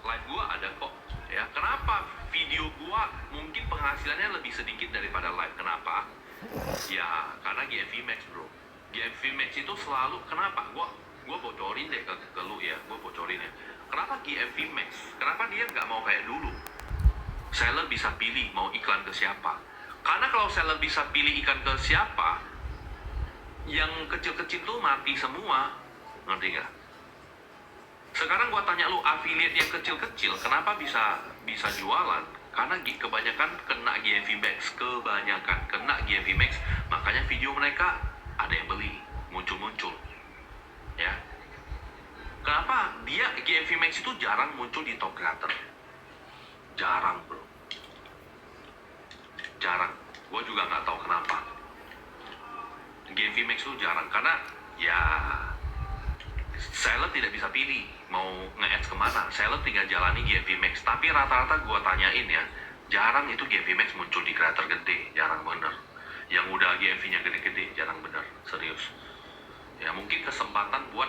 live gua ada kok. Ya, kenapa video gua mungkin penghasilannya lebih sedikit daripada live? Kenapa? Ya, karena GMV Max, bro. GMV Max itu selalu, kenapa? Gua bocorin deh ke lu ya, gua bocorin ya. Kenapa GMV Max? Kenapa dia nggak mau kayak dulu? Seller bisa pilih mau iklan ke siapa. Karena kalau seller bisa pilih iklan ke siapa, yang kecil-kecil tuh mati semua. Ngerti nggak? Sekarang gua tanya lu, affiliate yang kecil-kecil kenapa bisa jualan? Karena kebanyakan kena GMV Max, kebanyakan kena GMV Max, makanya video mereka ada yang beli, muncul-muncul. Ya. Kenapa dia GMV Max itu jarang muncul di top creator? Jarang, bro. Jarang. Gue juga nggak tahu kenapa. GMV Max itu jarang karena ya seller tidak bisa pilih mau nge-ads kemana. Seller tinggal jalani GMV Max. Tapi rata-rata gue tanyain ya, jarang itu GMV Max muncul di creator gede, jarang bener. Yang udah GMV-nya gede-gede, jarang bener, serius. Ya mungkin kesempatan buat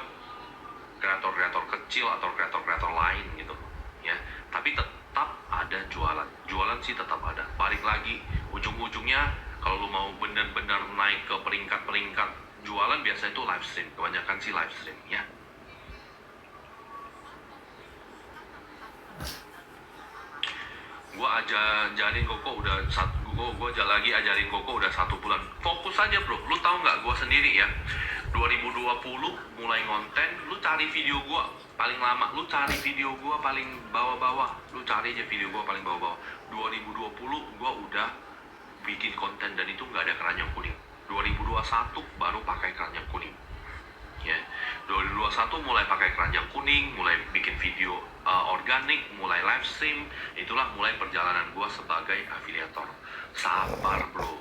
kreator-kreator kecil atau kreator-kreator lain gitu ya, tapi tetap ada jualan sih tetap ada. Balik lagi ujung-ujungnya kalau lu mau bener-bener naik ke peringkat jualan, biasanya itu live stream, kebanyakan sih live stream ya. Gua ajarin Koko udah gua lagi ajarin Koko udah 1 bulan. Fokus aja, bro. Lu tahu nggak, gua sendiri ya 2020 mulai ngonten. Lu cari video gua paling lama, lu cari video gua paling bawah-bawah, lu cari aja video gua paling bawah-bawah. 2020 gua udah bikin konten dan itu nggak ada keranjang kuning. 2021 baru pakai keranjang kuning ya. 2021 mulai pakai keranjang kuning, mulai bikin video organik, mulai live stream. Itulah mulai perjalanan gua sebagai afiliator. Sabar, bro,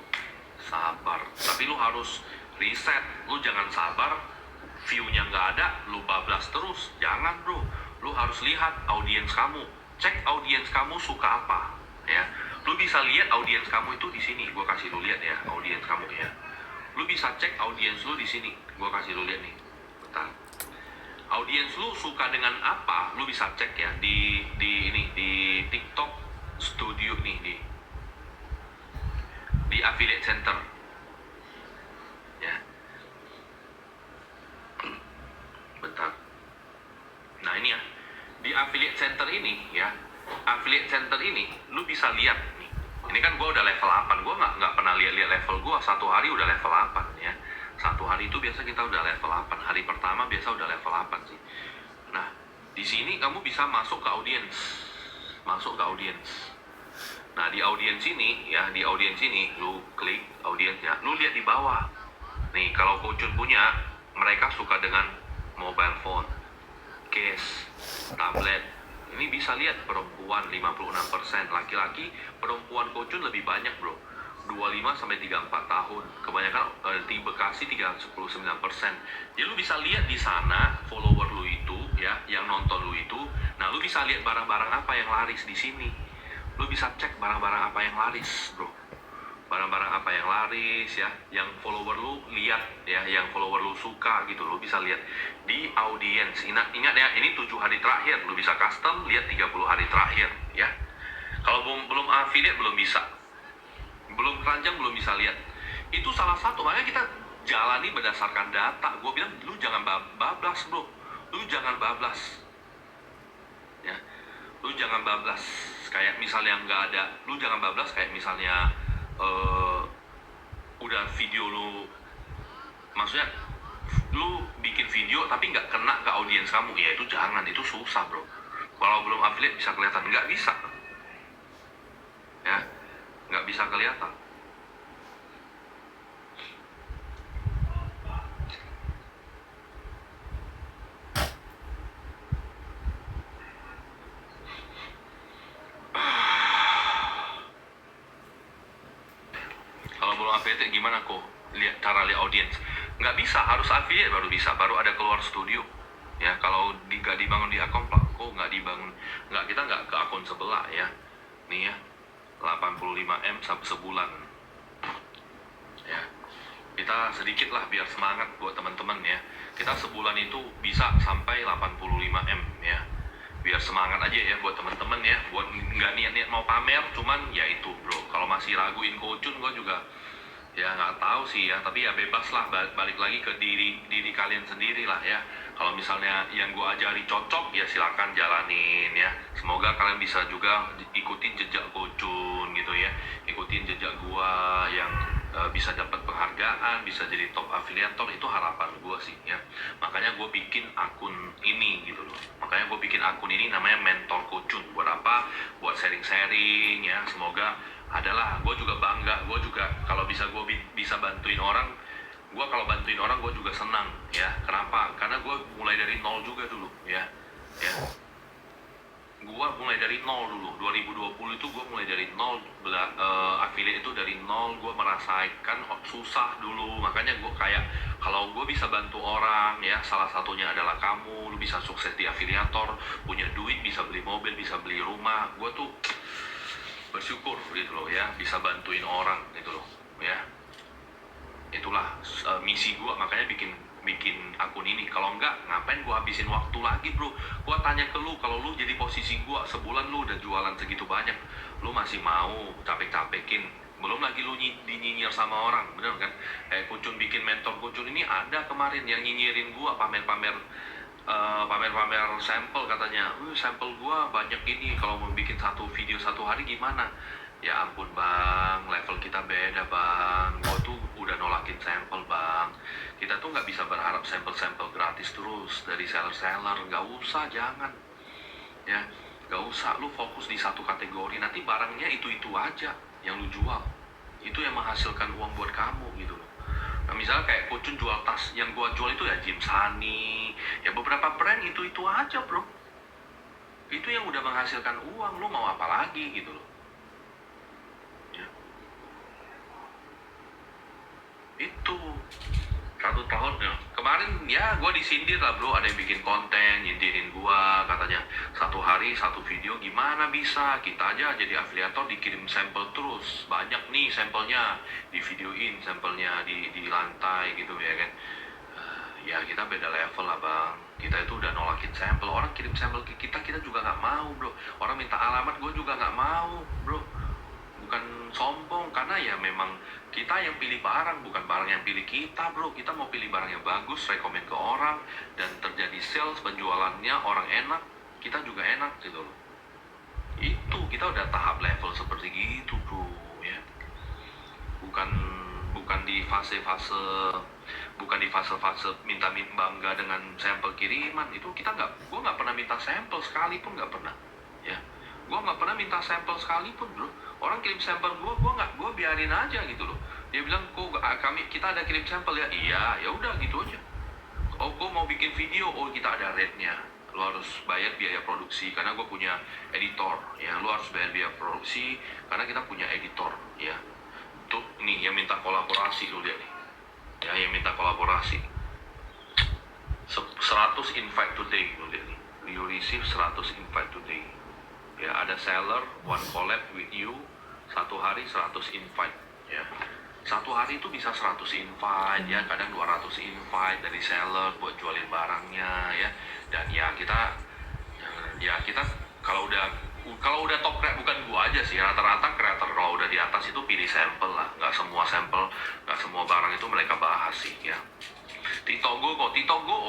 sabar. Tapi lu harus riset. Lu jangan sabar view-nya nggak ada, lu bablas terus. Jangan, bro. Lu harus lihat audiens kamu. Cek audiens kamu suka apa ya. Lu bisa lihat audiens kamu itu di sini. Gua kasih lu lihat ya audiens kamu ya. Lu bisa cek audiens lu di sini. Gua kasih lu lihat nih. Bentar. Audiens lu suka dengan apa? Lu bisa cek ya di ini di TikTok Studio nih, di Affiliate Center. Ya. Bentar. Nah, ini ya. Di Affiliate Center ini ya. Affiliate Center ini lu bisa lihat nih. Ini kan gua udah level 8. Gua nggak pernah lihat level gua. 1 hari udah level 8 ya. 1 hari itu biasa kita udah level 8. Hari pertama biasa udah level 8 sih. Nah, di sini kamu bisa masuk ke audiens. Masuk ke audiens. Nah, di audiens ini ya, di audiens ini lu klik audiensnya, lu lihat di bawah. Nih, kalau Coachun punya, mereka suka dengan mobile phone, case, tablet. Ini bisa lihat perempuan 56%, laki-laki perempuan Coachun lebih banyak, bro. 25-34 tahun, kebanyakan di Bekasi 39%. Jadi lu bisa lihat di sana follower lu itu ya, yang nonton lu itu. Nah, lu bisa lihat barang-barang apa yang laris di sini. Lu bisa cek barang-barang apa yang laris, bro. Barang-barang apa yang laris ya, yang follower lu lihat ya, yang follower lu suka gitu. Lu bisa lihat di audiens. Ingat ya, ini 7 hari terakhir. Lu bisa custom lihat 30 hari terakhir ya. Kalau belum affiliate belum bisa. Belum keranjang belum bisa lihat. Itu salah satu, makanya kita jalani berdasarkan data. Gue bilang lu jangan bablas, bro. Lu jangan bablas ya. Lu jangan bablas kayak misalnya nggak ada. Lu jangan bablas kayak misalnya udah video lu, maksudnya lu bikin video tapi nggak kena ke audiens kamu. Ya itu jangan, itu susah, bro. Kalau belum affiliate bisa kelihatan, nggak bisa ya, nggak bisa kelihatan. Kalau belum affiliate gimana kok lihat cara lihat audiens? Nggak bisa, harus affiliate baru bisa, baru ada keluar studio ya. Kalau nggak dibangun di akun kok nggak dibangun, kita nggak ke akun sebelah ya. Nih ya, 85M sebulan ya. Kita sedikit lah biar semangat buat teman-teman ya. Kita sebulan itu bisa sampai 85M ya. biar semangat aja ya buat temen-temen ya, buat nggak niat-niat mau pamer, cuman ya itu bro, kalau masih raguin Kocun gue juga ya nggak tahu sih ya, tapi ya bebas lah, balik lagi ke diri diri kalian sendiri lah ya. Kalau misalnya yang gue ajari cocok ya silakan jalanin ya, semoga kalian bisa juga ikutin jejak Kocun gitu ya, ikutin jejak gue yang bisa dapat penghargaan, bisa jadi top afiliator, itu harapan gue sih ya. Makanya gue bikin akun ini gitu loh, makanya gue bikin akun ini namanya Mentor Kocun. Buat apa? Buat sharing-sharing ya, semoga adalah gue juga bangga, gue juga kalau bisa gue bisa bantuin orang, gue kalau bantuin orang gue juga senang ya. Kenapa? Karena gue mulai dari nol juga dulu ya, ya. Gue mulai dari nol dulu, 2020 itu gue mulai dari nol, affiliate itu dari nol, gue merasakan susah dulu. Makanya gue kayak, kalau gue bisa bantu orang ya, salah satunya adalah kamu, lu bisa sukses di afiliator, punya duit, bisa beli mobil, bisa beli rumah, gue tuh bersyukur gitu loh ya, bisa bantuin orang gitu loh ya. Itulah misi gue, makanya bikin akun ini. Kalau enggak, ngapain gue habisin waktu lagi bro. Gue tanya ke lu, kalau lu jadi posisi gue, sebulan lu udah jualan segitu banyak, lu masih mau capek-capekin? Belum lagi lu dinyinyir sama orang, bener kan? Kocun bikin Mentor Kocun ini, ada kemarin yang nyinyirin gue, pamer-pamer sampel, katanya sampel gua banyak ini, kalau mau bikin satu video satu hari gimana. Ya ampun bang, level kita beda bang, gua tuh udah nolakin sampel bang. Kita tuh nggak bisa berharap sampel-sampel gratis terus dari seller-seller, nggak usah, jangan ya, nggak usah. Lu fokus di satu kategori, nanti barangnya itu aja yang lu jual, itu yang menghasilkan uang buat kamu gitu loh. Nah, misalnya kayak Kocun jual tas, yang gua jual itu ya Jim Sunny, ya beberapa brand itu aja bro. Itu yang udah menghasilkan uang, lu mau apa lagi gitu loh ya. Itu 1 tahun ya. Kemarin ya gue disindir lah bro, ada yang bikin konten nyindirin gue, katanya 1 hari 1 video gimana bisa, kita aja jadi afiliator dikirim sampel terus, banyak nih sampelnya, di videoin sampelnya di lantai gitu ya kan. Ya kita beda level lah bang, kita itu udah nolakin sampel, orang kirim sampel ke kita juga nggak mau bro, orang minta alamat gue juga nggak mau bro. Bukan sombong, karena ya memang kita yang pilih barang, bukan barang yang pilih kita bro. Kita mau pilih barang yang bagus, rekomend ke orang, dan terjadi sales, penjualannya orang enak, kita juga enak gitu loh. Itu kita udah tahap level seperti gitu bro ya. Bukan di fase minta bangga dengan sampel kiriman. Itu kita nggak, gue nggak pernah minta sampel sekalipun, nggak pernah ya. Gue nggak pernah minta sampel sekalipun bro. Orang kirim sampel gue biarin aja gitu loh. Dia bilang, kok kita ada kirim sampel ya, iya ya udah gitu aja. Oh gue mau bikin video, oh kita ada rate-nya, lo harus bayar biaya produksi karena gue punya editor ya. Lo harus bayar biaya produksi karena kita punya editor ya. Tuh nih yang minta kolaborasi, lo lihat nih ya, yang minta kolaborasi 100 invite today, lo lihat nih, you receive 100 invite today ya. Ada seller one collab with you, 1 hari 100 invite ya. 1 hari itu bisa 100 invite ya, kadang 200 invite dari seller buat jualin barangnya ya. Dan ya kita kalau udah top creator, bukan gua aja sih, rata-rata creator kalau udah di atas itu pilih sampel lah. Nggak semua sampel, nggak semua barang itu mereka bahas sih ya. TikTok Go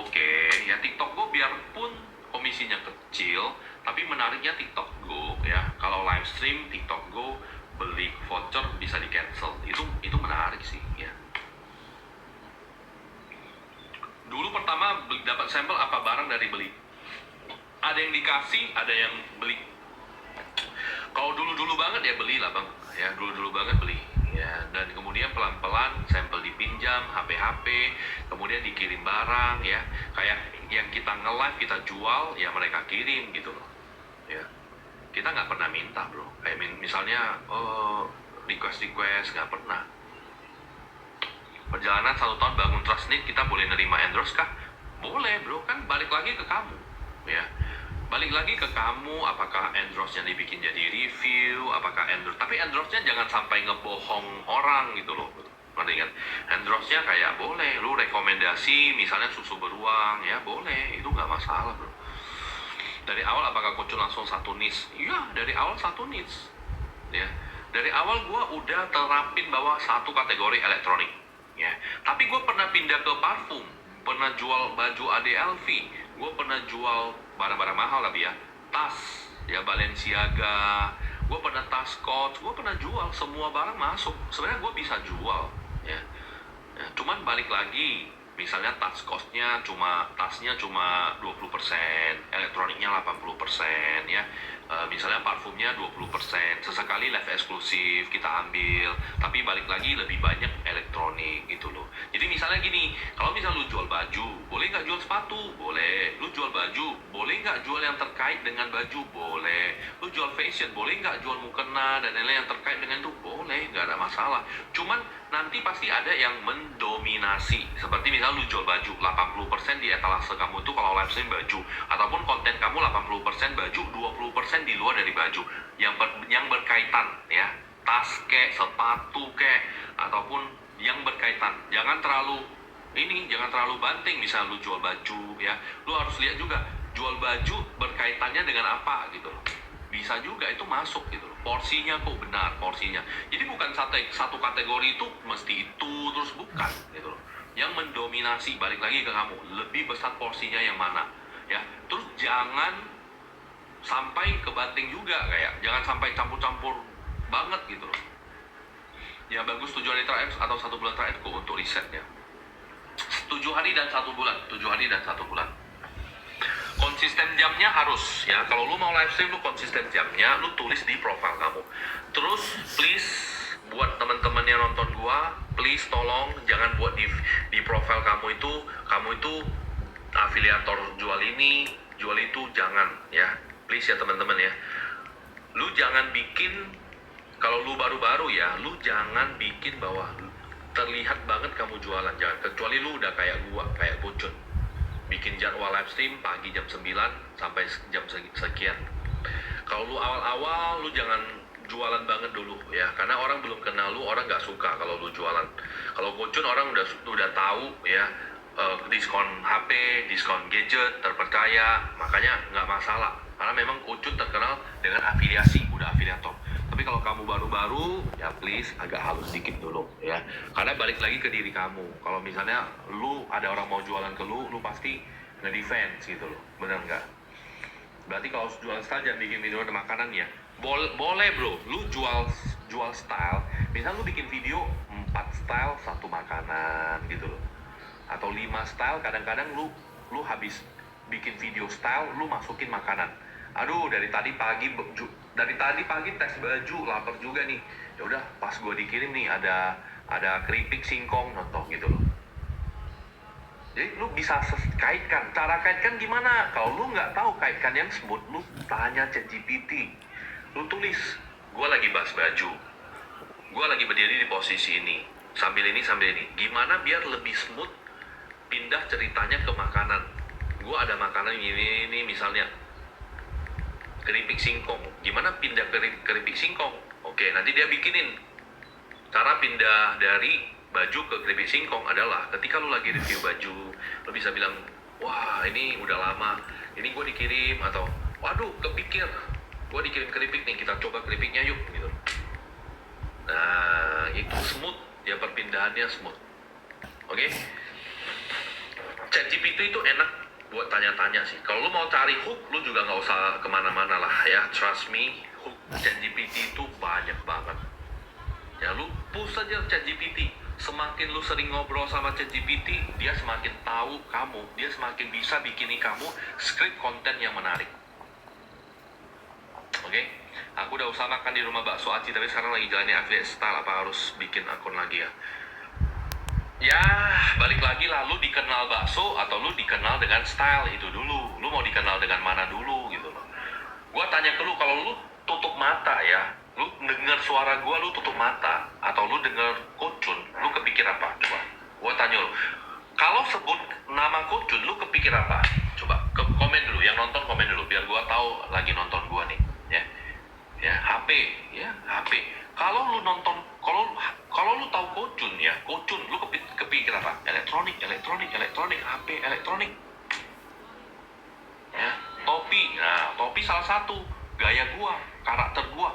oke ya. TikTok Go biarpun komisinya kecil, tapi menariknya TikTok Go ya. Kalau live stream TikTok Go, beli voucher bisa di cancel, itu menarik sih ya. Dulu pertama dapat sampel apa barang dari beli, ada yang dikasih, ada yang beli. Kalau dulu banget ya beli lah bang ya, dulu banget beli ya. Dan kemudian pelan-pelan sampel dipinjam, HP, kemudian dikirim barang ya. Kayak yang kita nge-live, kita jual ya, mereka kirim gitu loh ya. Kita nggak pernah minta bro, kayak misalnya request nggak pernah. Perjalanan 1 tahun bangun Trustnik, kita boleh nerima endorse kah? Boleh bro, kan balik lagi ke kamu ya. Balik lagi ke kamu, apakah endorse-nya dibikin jadi review, apakah tapi endorse-nya jangan sampai ngebohong orang gitu loh. Ngerti kan? Endorse-nya kayak boleh, lu rekomendasi misalnya susu beruang ya, boleh, itu nggak masalah bro. Dari awal apakah Coach langsung satu niche? Iya, dari awal satu niche. Ya, dari awal gue udah terapin bahwa satu kategori elektronik. Ya, tapi gue pernah pindah ke parfum, pernah jual baju ADLV, gue pernah jual barang-barang mahal tapi ya, tas, ya Balenciaga, gue pernah tas Coach, gue pernah jual, semua barang masuk. Sebenarnya gue bisa jual, ya. Ya, cuman balik lagi, misalnya tasnya cuma 20%, elektroniknya 80% ya. Misalnya parfumnya 20%, sesekali live eksklusif kita ambil, tapi balik lagi lebih banyak elektronik gitu loh. Jadi misalnya gini, kalau misal lu jual baju, boleh nggak jual sepatu? Boleh. Lu jual baju, boleh nggak jual yang terkait dengan baju? Boleh. Lu jual fashion, boleh nggak jual mukena dan lain-lain yang terkait dengan itu? Boleh, nggak ada masalah. Cuman nanti pasti ada yang mendominasi. Seperti misal lu jual baju, 80% di etalase kamu itu kalau live stream baju, ataupun konten kamu 80% baju, 20% di luar dari baju yang berkaitan ya, tas kek, sepatu kek, ataupun yang berkaitan. Jangan terlalu banting. Misal lu jual baju ya, lu harus lihat juga jual baju berkaitannya dengan apa gitu loh. Bisa juga itu masuk gitu loh, porsinya kok benar porsinya. Jadi bukan satu kategori itu mesti itu terus, bukan gitu loh. Yang mendominasi, balik lagi ke kamu, lebih besar porsinya yang mana ya. Terus jangan sampai kebanting juga, kayak jangan sampai campur-campur banget gitu loh. Ya bagus 7 hari terakhir atau 1 bulan terakhir kok untuk risetnya. 7 hari dan 1 bulan. Konsisten jamnya harus ya. Kalau lu mau live stream, lu konsisten jamnya, lu tulis di profile kamu. Terus please buat teman-teman yang nonton gua, please tolong jangan buat di profile kamu itu afiliator jual ini, jual itu, jangan ya. Please ya teman-teman ya. Lu jangan bikin, kalau lu baru-baru ya, lu jangan bikin bahwa terlihat banget kamu jualan, jangan. Kecuali lu udah kayak gua, kayak Pucun, bikin jadwal live stream pagi jam 9 sampai jam sekian. Kalau lu awal-awal, lu jangan jualan banget dulu ya, karena orang belum kenal lu, orang nggak suka kalau lu jualan. Kalau Pucun orang udah tahu ya, diskon HP, diskon gadget, terpercaya, makanya nggak masalah. Karena memang Pucun terkenal dengan afiliasi, udah afiliator. Tapi kalau kamu baru-baru, ya please agak halus dikit dulu ya. Karena balik lagi ke diri kamu. Kalau misalnya lu ada orang mau jualan ke lu pasti nge-defense gitu loh. Bener nggak? Berarti kalau jualan style jangan bikin video ada makanan ya. Boleh bro, lu jual style. Misal lu bikin video 4 style 1 makanan gitu loh. Atau 5 style, kadang-kadang lu habis bikin video style, lu masukin makanan. Aduh, dari tadi pagi tes baju, lapar juga nih. Ya udah, pas gue dikirim nih ada keripik singkong contoh gitu loh. Jadi lu bisa kaitkan. Cara kaitkan gimana? Kalau lu nggak tahu kaitkan yang smooth, lu tanya ChatGPT. Lu tulis, gue lagi bahas baju, gue lagi berdiri di posisi ini, sambil ini. Gimana biar lebih smooth pindah ceritanya ke makanan? Gue ada makanan ini misalnya keripik singkong, gimana pindah keripik singkong? Oke, nanti dia bikinin cara pindah dari baju ke keripik singkong adalah ketika lu lagi review baju, lu bisa bilang, wah ini udah lama, ini gue dikirim, atau waduh kepikir, gue dikirim keripik nih, kita coba keripiknya yuk gitu. Nah itu smooth ya, perpindahannya smooth. Oke? ChatGPT itu enak buat tanya-tanya sih. Kalau lu mau cari hook, lu juga nggak usah kemana-mana lah ya. Trust me, hook ChatGPT itu banyak banget. Ya lu push aja ChatGPT. Semakin lu sering ngobrol sama ChatGPT, dia semakin tahu kamu, dia semakin bisa bikinin kamu script konten yang menarik. Oke? Aku udah usaha makan di rumah bakso Aci, tapi sekarang lagi jalanin affiliate style. Apa harus bikin akun lagi ya? Ya, balik lagi lah, lu dikenal bakso atau lu dikenal dengan style itu dulu. Lu mau dikenal dengan mana dulu gitu loh. Gua tanya ke lu, kalau lu tutup mata ya, lu denger suara gua, lu tutup mata, atau lu denger Kocun, lu kepikir apa? Coba, gua tanya lu, kalau sebut nama Kocun, lu kepikir apa? Coba, komen dulu, yang nonton komen dulu, biar gua tahu lagi nonton gua nih, ya, HP, kalau lu nonton, kalau lu tahu Kocun ya, Kocun, lu kepikir apa? Elektronik, HP, elektronik. Ya, topi. Nah, salah satu gaya gua, karakter gua.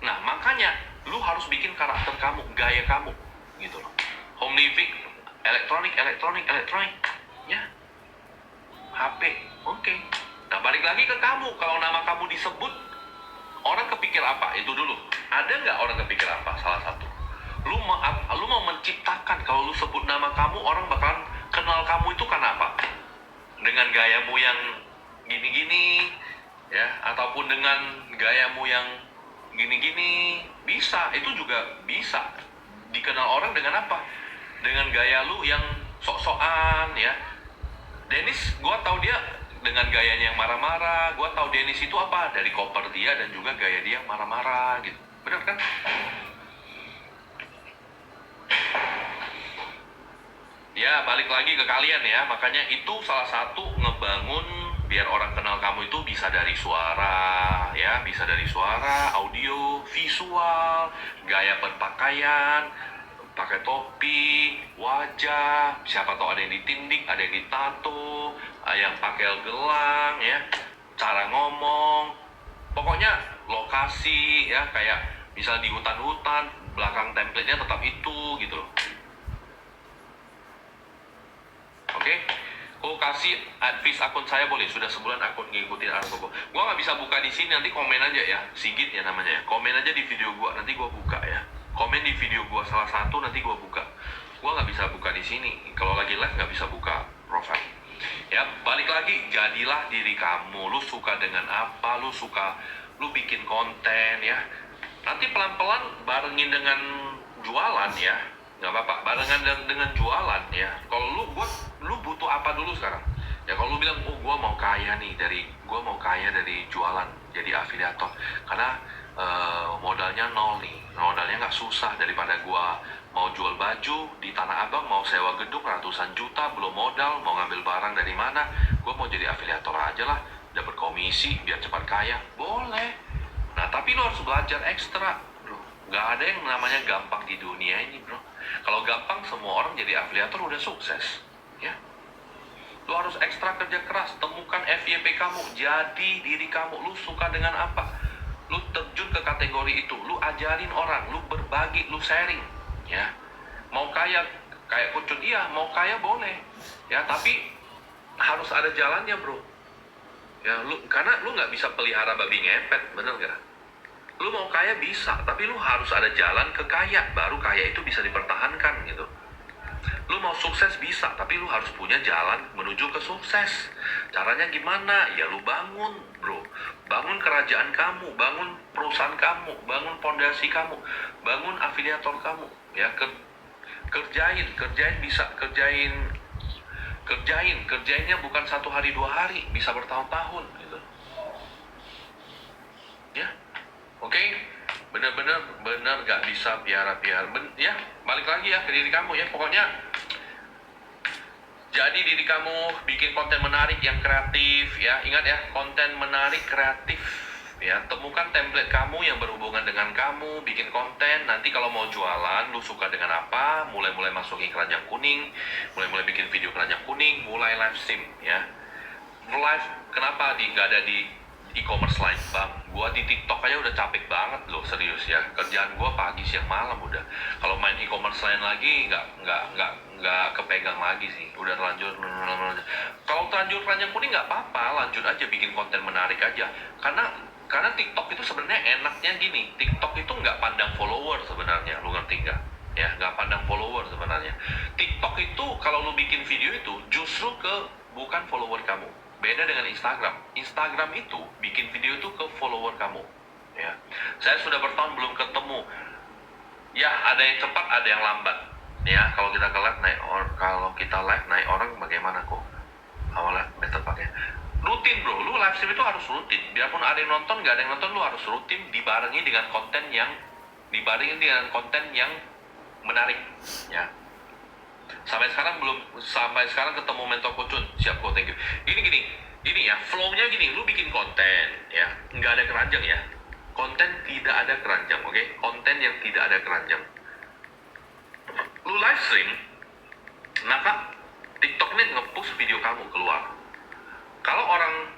Nah, makanya lu harus bikin karakter kamu, gaya kamu, gitu loh. Home living, elektronik, ya. HP, oke. Nah, balik lagi ke kamu. Kalau nama kamu disebut, orang kepikir apa? Itu dulu. Ada nggak orang kepikir apa? Salah satu. Lu mau menciptakan, kalau lu sebut nama kamu, orang bakalan kenal kamu itu karena apa? Dengan gayamu yang gini-gini, ya, ataupun dengan gayamu yang gini-gini, bisa, itu juga bisa dikenal orang dengan apa? Dengan gaya lu yang sok-sokan, ya. Dennis, gua tahu dia dengan gayanya yang marah-marah. Gua tahu Dennis itu apa? Dari koper dia dan juga gaya dia yang marah-marah, gitu. Benar kan? Ya, balik lagi ke kalian ya. Makanya itu salah satu ngebangun biar orang kenal kamu itu bisa dari suara, ya, bisa dari suara, audio, visual, gaya berpakaian, pakai topi, wajah, siapa tahu ada yang ditindik, ada yang ditato, yang pakai gelang, ya, cara ngomong, pokoknya lokasi, ya, kayak misal di hutan-hutan, belakang template-nya tetap itu, gitu loh. Oke, Aku kasih advice akun saya boleh, sudah sebulan akun ngikutin Arkobo. Gua nggak bisa buka di sini, nanti komen aja ya, Sigit ya namanya ya. Komen aja di video gua, nanti gua buka ya. Komen di video gua salah satu, nanti gua buka. Gua nggak bisa buka di sini. Kalau lagi live nggak bisa buka profile. Ya, balik lagi, jadilah diri kamu. Lu suka dengan apa? Lu bikin konten ya. Nanti pelan-pelan barengin dengan jualan ya. Nggak apa-apa, barengan dengan jualan ya. Kalau lu butuh apa dulu sekarang? Ya kalau lu bilang, gua mau kaya dari jualan, jadi afiliator. Karena modalnya nol nih, modalnya nggak susah daripada gua mau jual baju di Tanah Abang, mau sewa gedung ratusan juta, belum modal, mau ngambil barang dari mana. Gua mau jadi afiliator aja lah, dapat komisi biar cepat kaya, boleh. Nah tapi lu harus belajar ekstra, bro. Nggak ada yang namanya gampang di dunia ini, bro. Kalau gampang semua orang jadi afiliator udah sukses, ya. Lu harus ekstra kerja keras, temukan FYP kamu, jadi diri kamu. Lu suka dengan apa? Lu terjun ke kategori itu, lu ajarin orang, lu berbagi, lu sharing, ya. Mau kaya kayak Kucun, iya, mau kaya boleh, ya. Tapi harus ada jalannya, bro. Ya, karena lu nggak bisa pelihara babi ngepet, bener nggak? Lu mau kaya bisa, tapi lu harus ada jalan ke kaya, baru kaya itu bisa dipertahankan gitu. Lu mau sukses bisa, tapi lu harus punya jalan menuju ke sukses. Caranya gimana? Ya lu bangun, bro. Bangun kerajaan kamu, bangun perusahaan kamu, bangun fondasi kamu, bangun afiliator kamu. Ya, kerjain bisa, kerjainnya bukan 1 hari 2 hari, bisa bertahun-tahun gitu. Ya. Oke, bener gak bisa piara, ya, balik lagi ya ke diri kamu ya, pokoknya jadi diri kamu, bikin konten menarik yang kreatif ya, ingat ya, konten menarik kreatif ya, temukan template kamu yang berhubungan dengan kamu, bikin konten, nanti kalau mau jualan, lu suka dengan apa, mulai masukin keranjang kuning, mulai bikin video keranjang kuning, mulai live stream ya, live, kenapa nggak ada di e-commerce lain, bang? Gua di TikTok aja udah capek banget loh, serius ya. Kerjaan gua pagi siang malam udah. Kalau main e-commerce lain lagi nggak kepegang lagi sih. Udah terlanjur. Kalau terlanjur keranjang kuning nggak apa-apa, lanjut aja bikin konten menarik aja. Karena TikTok itu sebenarnya enaknya gini. TikTok itu nggak pandang follower sebenarnya, lu ngerti nggak? Ya, nggak pandang follower sebenarnya. TikTok itu kalau lu bikin video itu justru bukan follower kamu. Beda dengan Instagram. Instagram itu bikin video itu ke follower kamu. Ya, saya sudah bertahun belum ketemu. Ya, ada yang cepat, ada yang lambat. Ya, kalau kita live naik orang bagaimana kok? Awalnya better pakai. Rutin, bro. Lu live stream itu harus rutin. Biarpun ada yang nonton, nggak ada yang nonton, lu harus rutin dibarengi dengan konten yang menarik. Ya. Sampai sekarang ketemu mentor Kucun, siap kok, thank you. Gini ya, flow-nya gini, lu bikin konten ya, nggak ada keranjang ya, konten tidak ada keranjang, oke? Konten yang tidak ada keranjang. Lu live stream, maka TikTok ini nge-push video kamu keluar. Kalau orang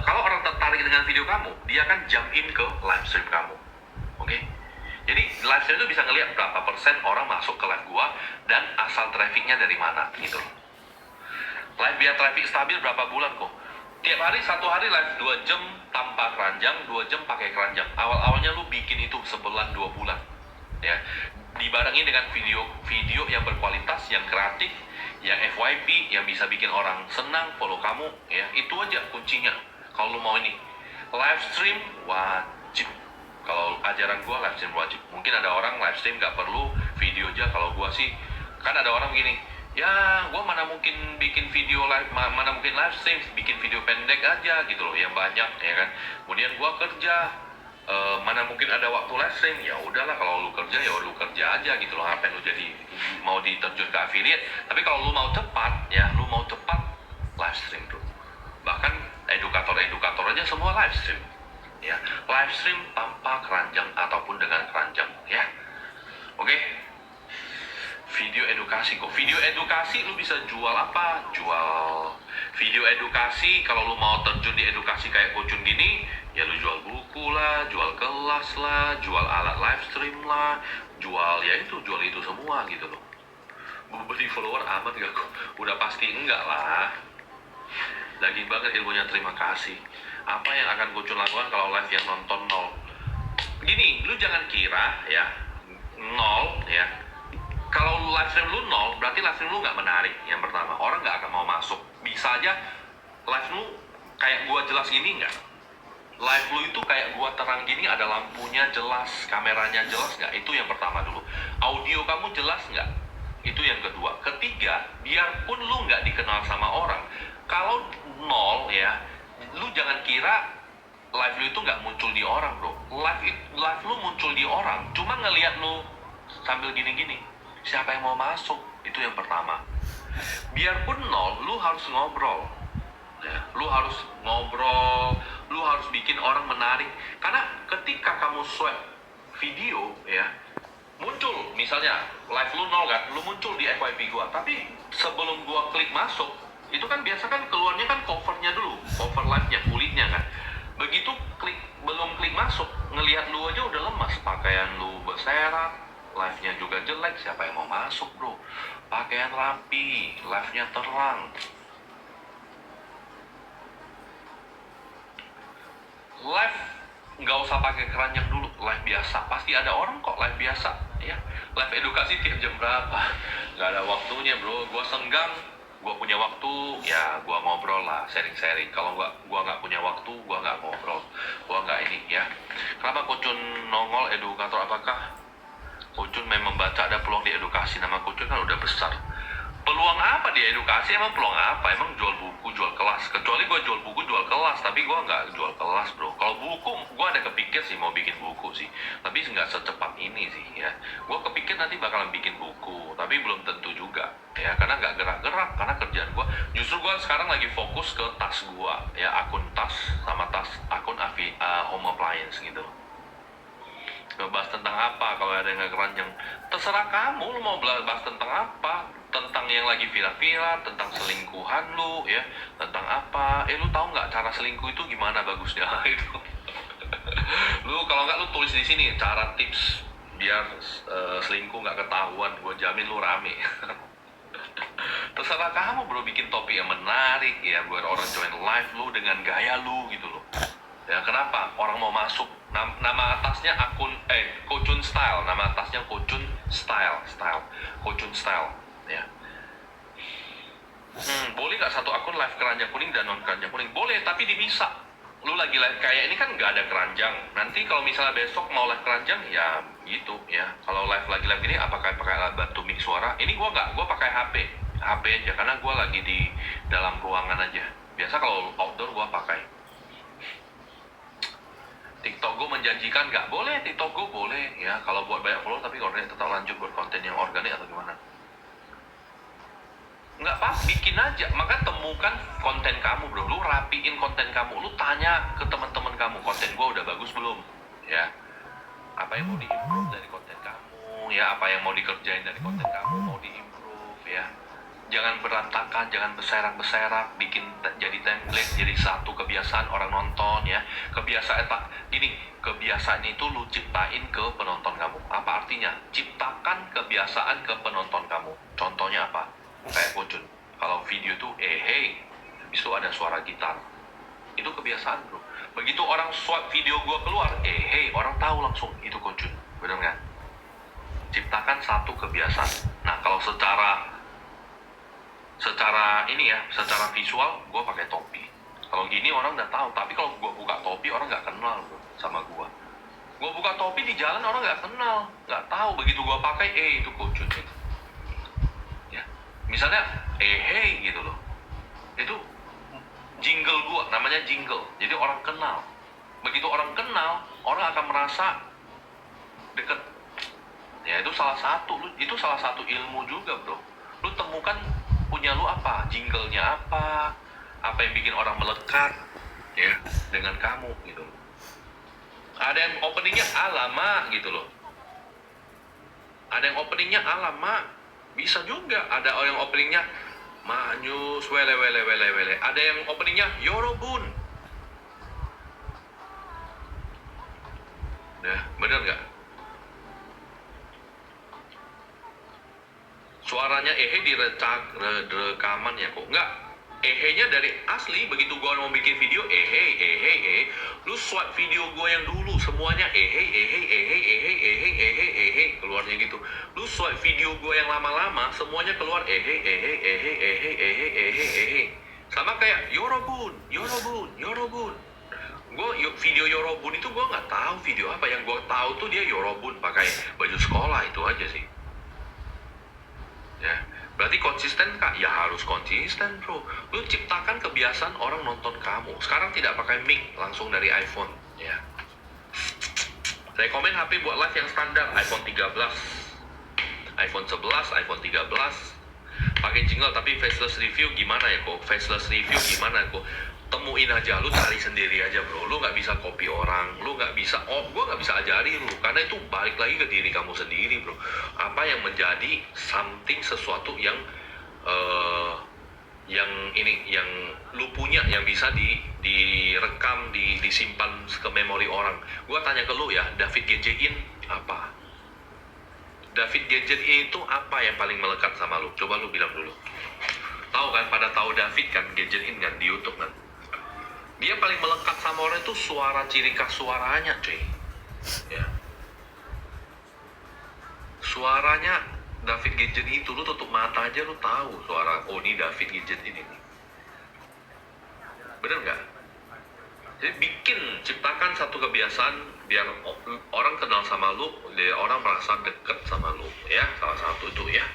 Kalau orang tertarik dengan video kamu, dia akan jump in ke live stream kamu. Oke? Jadi live stream itu bisa ngelihat berapa persen orang masuk ke live gua dan asal trafficnya dari mana gitu. Live biar traffic stabil berapa bulan kok. Tiap hari, satu hari live 2 jam tanpa keranjang, 2 jam pakai keranjang. Awal-awalnya lu bikin itu sebulan 2 bulan. Ya. Dibarengi dengan video yang berkualitas, yang kreatif, yang FYP, yang bisa bikin orang senang follow kamu, ya. Itu aja kuncinya. Kalau lu mau ini, live stream wajib. Kalau ajaran gua live stream wajib. Mungkin ada orang live stream nggak perlu video aja. Kalau gua sih, kan ada orang begini, ya gua mana mungkin bikin video live, mana mungkin live stream, bikin video pendek aja gitu loh, yang banyak, ya kan. Kemudian gua kerja, mana mungkin ada waktu live stream. Ya udahlah, kalau lu kerja ya lu kerja aja gitu loh. Apa yang lu jadi mau diterjun ke affiliate. Tapi kalau lu mau cepat, ya lu mau cepat, live stream tuh. Bahkan edukator aja semua live stream, ya. Live stream tanpa keranjang ataupun dengan keranjang, ya. Oke. Video edukasi kok. Video edukasi lu bisa jual apa? Jual video edukasi. Kalau lu mau terjun di edukasi kayak Kocun gini, ya lu jual buku lah, jual kelas lah, jual alat live stream lah, jual itu semua gitu loh. Beli follower amat gak kok? Udah pasti enggak lah. Daging banget ilmunya, terima kasih. Apa yang akan Kocun lakukan kalau live yang nonton 0? Gini, lu jangan kira ya 0 ya. Kalau live stream lu 0, berarti live stream lu nggak menarik. Yang pertama, orang nggak akan mau masuk. Bisa aja live lu kayak gua jelas gini nggak? Live lu itu kayak gua terang gini, ada lampunya jelas, kameranya jelas nggak? Itu yang pertama dulu. Audio kamu jelas nggak? Itu yang kedua. Ketiga, biarpun lu nggak dikenal sama orang, kalau 0 ya, lu jangan kira live lu itu nggak muncul di orang, bro. Live lu muncul di orang, cuma ngelihat lu sambil gini-gini. Siapa yang mau masuk? Itu yang pertama. Biarpun 0, lu harus ngobrol. Ya, lu harus ngobrol, lu harus bikin orang menarik. Karena ketika kamu swipe video, ya, muncul, misalnya live lu 0 kan, lu muncul di FYP gua. Tapi sebelum gua klik masuk, itu kan biasa kan keluarnya kan covernya dulu, cover live-nya, kulitnya kan. Begitu belum klik masuk, ngelihat lu aja udah lemas, pakaian lu berserak, live-nya juga jelek, siapa yang mau masuk, bro? Pakaian rapi, live-nya terang. Live nggak usah pakai keranjang dulu, live biasa. Pasti ada orang kok live biasa, ya. Live edukasi tiap jam berapa? Nggak ada waktunya, bro. Gua senggang, gua punya waktu, ya gua ngobrol lah, sharing-sharing. Kalau gua nggak punya waktu, gua nggak ngobrol. Gua nggak ini, ya. Kenapa Kocun nongol edukator? Apakah Kocun memang baca ada peluang di edukasi? Nama Kocun kan udah besar. Peluang apa di edukasi? Emang peluang apa? Emang jual buku, jual kelas? Kecuali gue jual buku, jual kelas. Tapi gue nggak jual kelas, bro. Kalau buku, gue ada kepikir sih mau bikin buku sih. Tapi nggak secepat ini sih, ya. Gue kepikir nanti bakalan bikin buku. Tapi belum tentu juga, ya. Karena nggak gerak-gerak. Karena kerjaan gue, justru gue sekarang lagi fokus ke tas gue. Ya, akun tas sama tas, akun home appliance gitu. Ngebahas tentang apa kalau ada yang nggak keranjang? Terserah kamu, lu mau bahas tentang apa? Tentang yang lagi viral-viral, tentang selingkuhan lu, ya, tentang apa? Lu tahu nggak cara selingkuh itu gimana bagusnya? Itu. Lu kalau nggak lu tulis di sini cara tips biar selingkuh nggak ketahuan. Gue jamin lu rame. Terserah kamu, bro, bikin topik yang menarik, ya, buat orang join live lu dengan gaya lu gitu loh. Ya, kenapa? Orang mau masuk. Nama atasnya Kocun Style. Nama atasnya Kocun Style. Kocun Style, ya. Boleh nggak satu akun live keranjang kuning dan non keranjang kuning? Boleh, tapi bisa. Lu lagi live kayak ini kan nggak ada keranjang. Nanti kalau misalnya besok mau live keranjang, ya gitu, ya. Kalau live gini, apakah pakai alat bantu mix suara? Ini gua nggak, gua pakai HP aja, karena gua lagi di dalam ruangan aja. Biasa kalau outdoor gua pakai. TikTok gue menjanjikan nggak? Boleh, TikTok gue boleh, ya, kalau buat banyak follower, tapi kalau tetap lanjut buat konten yang organik atau gimana? Nggak apa, bikin aja. Maka temukan konten kamu, bro. Lu rapiin konten kamu. Lu tanya ke teman-teman kamu, konten gue udah bagus belum? Ya, apa yang mau diimprove dari konten kamu? Ya, apa yang mau dikerjain dari konten kamu? Mau diimprove, ya. Jangan berantakan, jangan berserak-berserak, bikin jadi template, jadi satu kebiasaan orang nonton ya. Kebiasaan tak gini, kebiasaan itu lu ciptain ke penonton kamu. Apa artinya? Ciptakan kebiasaan ke penonton kamu. Contohnya apa? Kayak Kocun. Kalau video tuh hey, habis itu ada suara gitar. Itu kebiasaan bro. Begitu orang swipe video gua keluar, hey, orang tahu langsung itu Kocun. Bener nggak? Ciptakan satu kebiasaan. Nah kalau secara ini ya, secara visual gue pakai topi. Kalau gini orang udah tahu, tapi kalau gue buka topi orang nggak kenal bro, sama gue. Gue buka topi di jalan orang nggak kenal, nggak tahu. Begitu gue pakai, itu Kocun itu. Ya, misalnya, hey gitu loh. Itu jingle gue, namanya jingle. Jadi orang kenal. Begitu orang kenal, orang akan merasa deket. Ya itu salah satu ilmu juga bro. Lu temukan punya lu apa, jinglenya apa yang bikin orang melekat ya dengan kamu gitu. Ada yang openingnya alama gitu loh, ada yang openingnya alama, bisa juga ada yang openingnya manyus wele, ada yang openingnya yorobun. Nah bener nggak? Suaranya rekaman ya kok nggak, nya dari asli. Begitu gua mau bikin video lu swipe video gua yang dulu semuanya keluarnya gitu. Lu swipe video gua yang lama-lama semuanya keluar sama kayak yorobun. Gua video yorobun itu gua nggak tahu video apa, yang gua tahu tuh dia yorobun pakai baju sekolah, itu aja sih. Ya, berarti konsisten kak? Ya harus konsisten bro. Lu ciptakan kebiasaan orang nonton kamu. Sekarang tidak pakai mic, langsung dari iPhone ya. Saya komen HP buat live yang standar, iPhone 13, iPhone 11, iPhone 13 pakai jingle. Tapi faceless review gimana ya kok? Faceless review gimana kok? Temuin aja, lu cari sendiri aja bro. Lu nggak bisa copy orang, lu nggak bisa, gua nggak bisa ajari lu, karena itu balik lagi ke diri kamu sendiri bro. Apa yang menjadi sesuatu yang yang lu punya, yang bisa direkam, disimpan ke memori orang. Gua tanya ke lu ya, David Gadgetin apa? David Gadgetin itu apa yang paling melekat sama lu? Coba lu bilang dulu. Tahu kan, pada tahu David kan, Gadgetin kan di YouTube kan. Dia paling melekat sama orang itu suara, ciri khas suaranya cuy ya. Suaranya David Gadgetin itu, lu tutup mata aja lu tahu suara, oh ini David Gadgetin ini. Bener nggak? Jadi ciptakan satu kebiasaan biar orang kenal sama lu, biar orang merasa deket sama lu ya. Salah satu itu ya.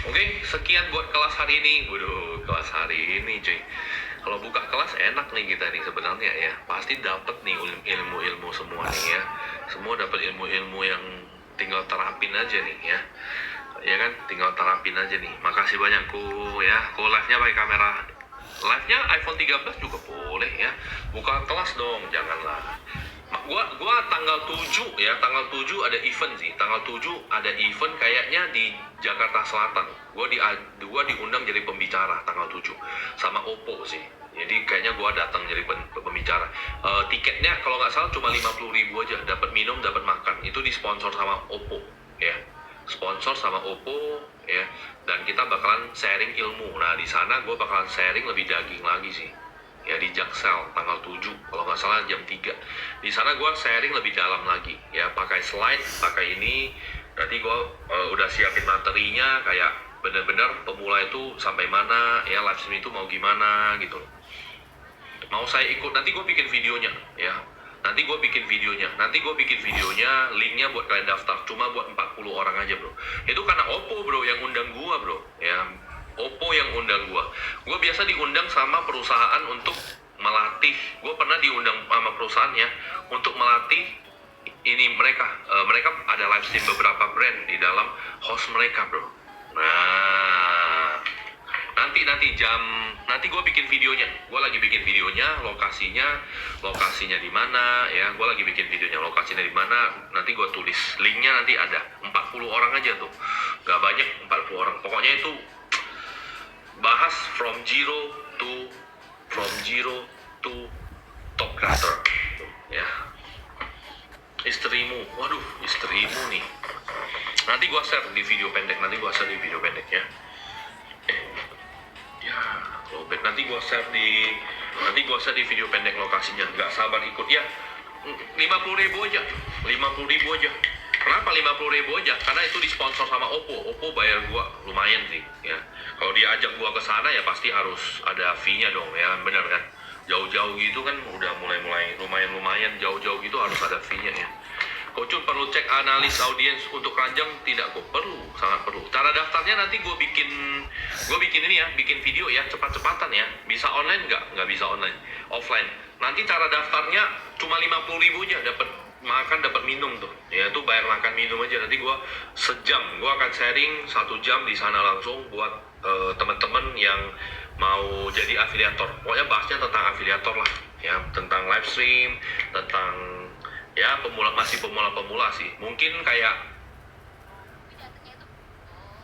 Oke, sekian buat kelas hari ini. Waduh, kelas hari ini cuy. Kalau buka kelas enak nih kita nih sebenarnya ya. Pasti dapet nih ilmu-ilmu semua nih ya. Semua dapat ilmu-ilmu yang tinggal terapin aja nih ya. Ya kan, tinggal terapin aja nih. Makasih banyak ku ya. Ku live-nya pakai kamera. Live-nya iPhone 13 juga boleh ya. Buka kelas dong, janganlah. Gua tanggal 7 ya, tanggal 7 ada event sih. Tanggal 7 ada event kayaknya di Jakarta Selatan. Gua diundang jadi pembicara tanggal 7 sama Oppo sih. Jadi kayaknya gua datang jadi pembicara. Tiketnya kalau nggak salah cuma 50.000 aja, dapat minum, dapat makan. Itu disponsor sama Oppo ya. Sponsor sama Oppo ya. Dan kita bakalan sharing ilmu. Nah, di sana gua bakalan sharing lebih daging lagi sih. Ya di Jaksel tanggal 7 kalau nggak salah jam 3. Di sana gue sharing lebih dalam lagi ya, pakai slide, pakai ini. Nanti gue udah siapin materinya, kayak bener-bener pemula itu sampai mana ya, live stream itu mau gimana gitu. Mau saya ikut, nanti gue bikin videonya ya. Nanti gue bikin videonya, linknya buat kalian daftar, cuma buat 40 orang aja bro. Itu karena Oppo bro yang undang gue bro ya. Oppo yang undang gue biasa diundang sama perusahaan untuk melatih. Gue pernah diundang sama perusahaannya untuk melatih ini mereka ada live stream beberapa brand di dalam host mereka bro. Nah nanti gue bikin videonya. Gue lagi bikin videonya, lokasinya di mana ya. Gue lagi bikin videonya, lokasinya di mana. Nanti gue tulis linknya, nanti ada 40 orang aja tuh, nggak banyak, 40 orang. Pokoknya itu bahas from zero to top creator ya. Istrimu, waduh, istrimu nih. Nanti gua share di video pendek, ya. Ya, lobet. Nanti gua share di video pendek lokasinya. Nggak sabar ikut ya. 50.000 aja. 50.000 aja. Kenapa 50.000 aja? Karena itu disponsor sama Oppo. Oppo bayar gua lumayan sih, ya. Kalau dia ajak gua ke sana ya pasti harus ada fee-nya dong, ya, benar kan? Jauh-jauh gitu kan udah mulai lumayan jauh-jauh gitu harus ada fee-nya ya. Kocun perlu cek analis audiens untuk keranjang tidak kok? Perlu, sangat perlu. Cara daftarnya nanti gue bikin ini ya, bikin video ya, cepat-cepatan ya. Bisa online nggak bisa online, offline. Nanti cara daftarnya cuma 50.000 aja, dapat makan dapat minum tuh. Ya itu bayar makan minum aja. Nanti gue sejam, gue akan sharing 1 jam di sana langsung buat teman-teman yang mau jadi afiliator. Pokoknya bahasnya tentang afiliator lah, ya, tentang live stream, tentang ya masih pemula sih. Mungkin kayak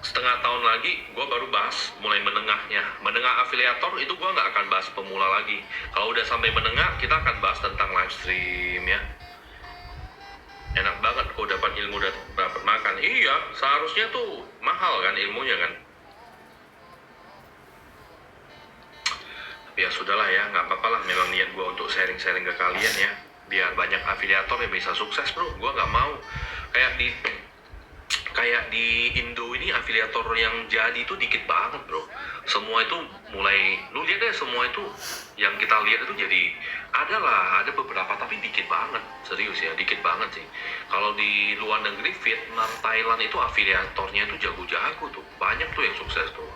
setengah tahun lagi gue baru bahas mulai menengah afiliator. Itu gue nggak akan bahas pemula lagi. Kalau udah sampai menengah kita akan bahas tentang live stream ya. Enak banget kok dapat ilmu dan dapat makan. Iya, seharusnya tuh mahal kan ilmunya kan. Ya sudahlah ya, nggak apa-apa lah. Memang niat gue untuk sharing-sharing ke kalian ya, biar banyak afiliator yang bisa sukses bro. Gue nggak mau kayak di Indo ini afiliator yang jadi itu dikit banget bro. Semua itu mulai, lu lihat deh, semua itu yang kita lihat itu jadi ada beberapa tapi dikit banget, serius ya, dikit banget sih. Kalau di luar negeri, Vietnam, Thailand itu afiliatornya itu jago-jago tuh, banyak tuh yang sukses tuh.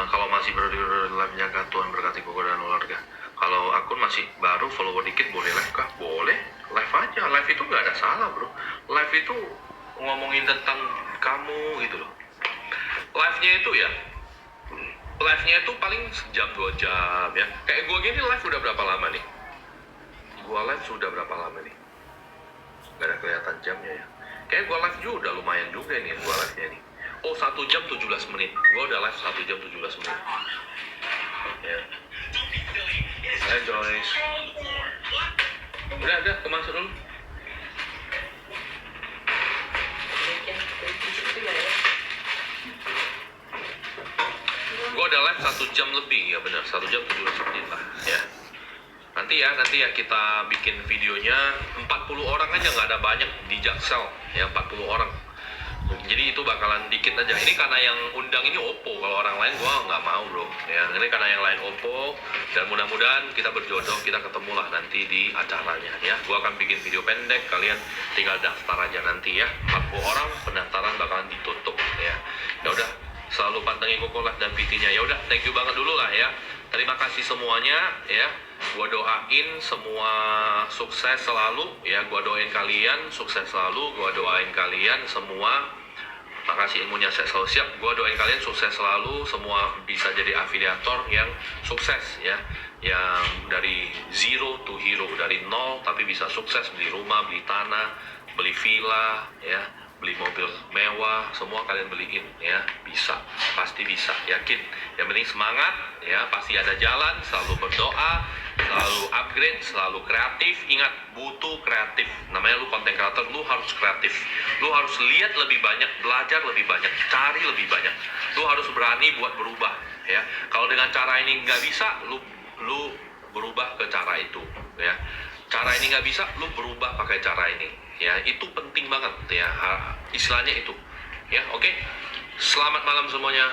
Kalau masih dalam jaga Tuhan berkati koko dan keluarga. Kalau akun masih baru, follower dikit, boleh live kah? Boleh, live aja. Live itu nggak ada salah bro. Live itu ngomongin tentang kamu gitu loh. Live-nya itu paling sejam 2 jam ya. Kayak gue gini live udah berapa lama nih? Gue live sudah berapa lama nih? Gak ada kelihatan jamnya ya. Kayak gue live juga udah lumayan juga nih gue live-nya nih. Oh, 1 jam 17 menit. Gue udah live 1 jam 17 menit. Ya. Hai Joyce. Udah, kemasuk dulu. Gue udah live 1 jam lebih, ya benar, 1 jam 17 menit lah, ya. Nanti ya kita bikin videonya 40 orang aja, nggak ada banyak di Jaksel, ya 40 orang. Jadi itu bakalan dikit aja. Ini karena yang undang ini Oppo, kalau orang lain gue nggak mau bro. Ya, ini karena yang lain Oppo, dan mudah-mudahan kita berjodoh, kita ketemu lah nanti di acaranya ya. Gue akan bikin video pendek, kalian tinggal daftar aja nanti ya. 40 orang pendaftaran bakalan ditutup ya. Ya udah, selalu pantengin Koko Live dan PT-nya. Ya udah, thank you banget dulu lah ya. Terima kasih semuanya ya. Gua doain semua sukses selalu ya. Gua doain kalian sukses selalu. Gua doain kalian semua, makasih ilmunya saya selalu siap. Gua doain kalian sukses selalu, semua bisa jadi afiliator yang sukses ya. Yang dari zero to hero, dari nol tapi bisa sukses, beli rumah, beli tanah, beli villa ya, beli mobil mewah, semua kalian beliin ya. Bisa, pasti bisa, yakin. Yang penting semangat ya, pasti ada jalan. Selalu berdoa, selalu upgrade, selalu kreatif. Ingat, butuh kreatif. Namanya lu content creator, lu harus kreatif. Lu harus lihat lebih banyak, belajar lebih banyak, cari lebih banyak. Lu harus berani buat berubah ya. Kalau dengan cara ini nggak bisa, lu berubah ke cara itu ya. Cara ini nggak bisa, lu berubah pakai cara ini ya. Itu penting banget ya, istilahnya itu ya. Oke, selamat malam semuanya.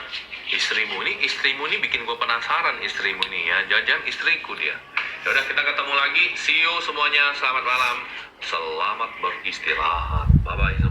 Istrimu ini bikin gue penasaran. Istrimu ini ya, jangan istriku dia. Ya udah, kita ketemu lagi. See you semuanya, selamat malam, selamat beristirahat, bye bye.